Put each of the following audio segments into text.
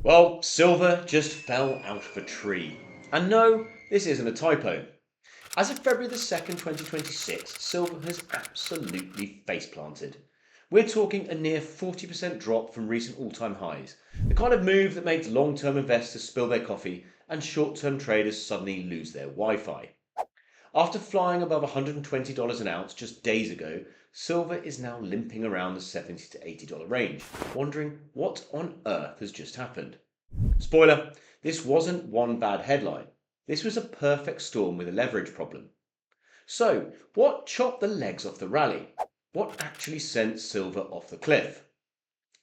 Well, silver just fell out of a tree. And no, this isn't a typo. As of February the 2nd, 2026, silver has absolutely face-planted. We're talking a near 40% drop from recent all-time highs, the kind of move that makes long-term investors spill their coffee and short-term traders suddenly lose their Wi-Fi. After flying above $120 an ounce just days ago, silver is now limping around the $70 to $80 range, wondering what on earth has just happened. Spoiler, this wasn't one bad headline. This was a perfect storm with a leverage problem. So, what chopped the legs off the rally? What actually sent silver off the cliff?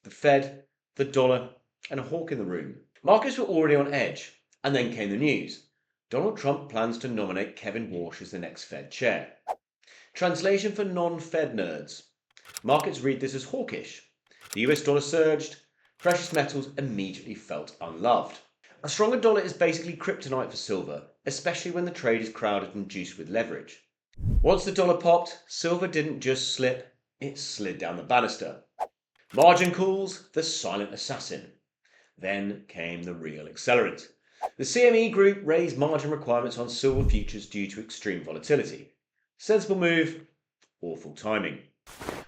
The Fed, the dollar, and a hawk in the room. Markets were already on edge, and then came the news. Donald Trump plans to nominate Kevin Warsh as the next Fed chair. Translation for non-Fed nerds. Markets read this as hawkish. The US dollar surged. Precious metals immediately felt unloved. A stronger dollar is basically kryptonite for silver, especially when the trade is crowded and juiced with leverage. Once the dollar popped, silver didn't just slip, it slid down the banister. Margin calls, the silent assassin. Then came the real accelerant. The CME Group raised margin requirements on silver futures due to extreme volatility. Sensible move, awful timing.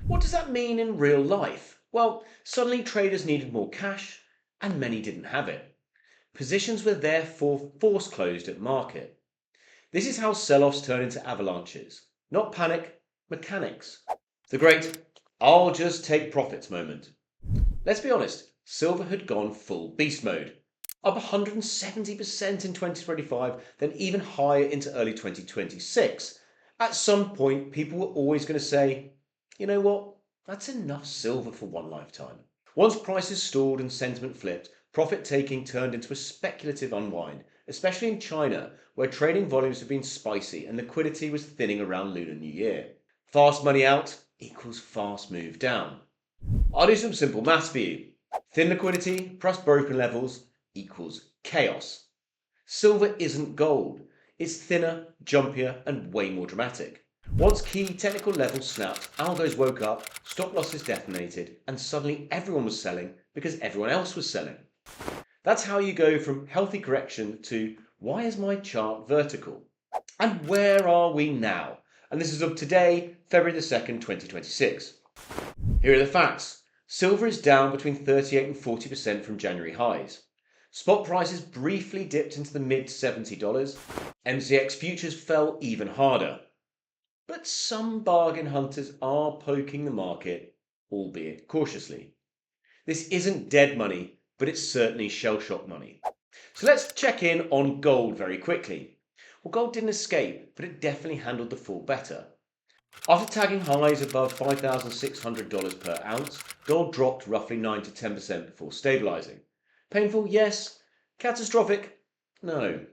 What does that mean in real life? Well, suddenly traders needed more cash, and many didn't have it. Positions were therefore force closed at market. This is how sell-offs turn into avalanches. Not panic, mechanics. The great "I'll just take profits" moment. Let's be honest, silver had gone full beast mode. Up 170% in 2025, then even higher into early 2026. At some point, people were always going to say, you know what, that's enough silver for one lifetime. Once prices stalled and sentiment flipped, profit taking turned into a speculative unwind, especially in China, where trading volumes have been spicy and liquidity was thinning around Lunar New Year. Fast money out equals fast move down. I'll do some simple maths for you. Thin liquidity plus broken levels equals chaos. Silver isn't gold. It's thinner, jumpier, and way more dramatic. Once key technical levels snapped, algos woke up, stop losses detonated, and suddenly everyone was selling because everyone else was selling. That's how you go from healthy correction to why is my chart vertical? And where are we now? And this is of today, February the 2nd, 2026. Here are the facts. Silver is down between 38 and 40% from January highs. Spot prices briefly dipped into the mid $70. MCX futures fell even harder. But some bargain hunters are poking the market, albeit cautiously. This isn't dead money, but it's certainly shell-shock money. So let's check in on gold very quickly. Well, gold didn't escape, but it definitely handled the fall better. After tagging highs above $5,600 per ounce, gold dropped roughly 9 to 10% before stabilizing. Painful? Yes. Catastrophic? No.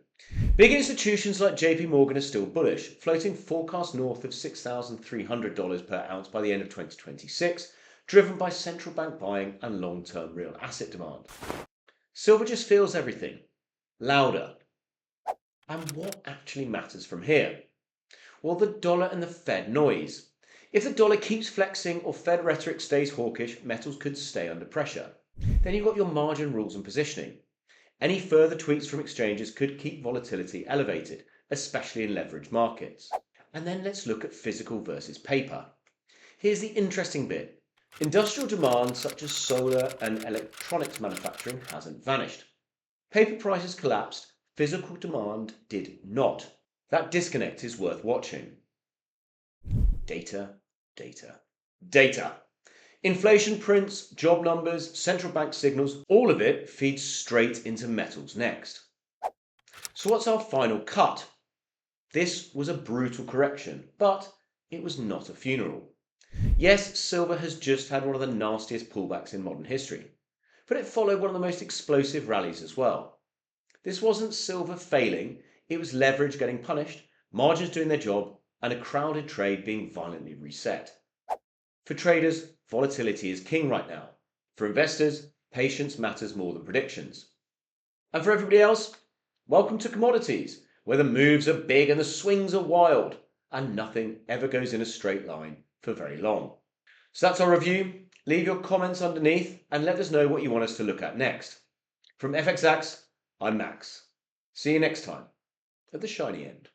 Big institutions like JP Morgan are still bullish, floating forecasts north of $6,300 per ounce by the end of 2026, driven by central bank buying and long-term real asset demand. Silver just feels everything. Louder. And what actually matters from here? Well, the dollar and the Fed noise. If the dollar keeps flexing or Fed rhetoric stays hawkish, metals could stay under pressure. Then you've got your margin rules and positioning. Any further tweaks from exchanges could keep volatility elevated, especially in leveraged markets. And then let's look at physical versus paper. Here's the interesting bit. Industrial demand such as solar and electronics manufacturing hasn't vanished. Paper prices collapsed, physical demand did not. That disconnect is worth watching. Data, data, data. Inflation prints, job numbers, central bank signals, all of it feeds straight into metals next. So what's our final cut? This was a brutal correction, but it was not a funeral. Yes, silver has just had one of the nastiest pullbacks in modern history, but it followed one of the most explosive rallies as well. This wasn't silver failing, it was leverage getting punished, margins doing their job, and a crowded trade being violently reset. For traders, volatility is king right now. For investors, patience matters more than predictions. And for everybody else, welcome to commodities, where the moves are big and the swings are wild, and nothing ever goes in a straight line for very long. So that's our review. Leave your comments underneath and let us know what you want us to look at next. From FXAX, I'm Max. See you next time at the shiny end.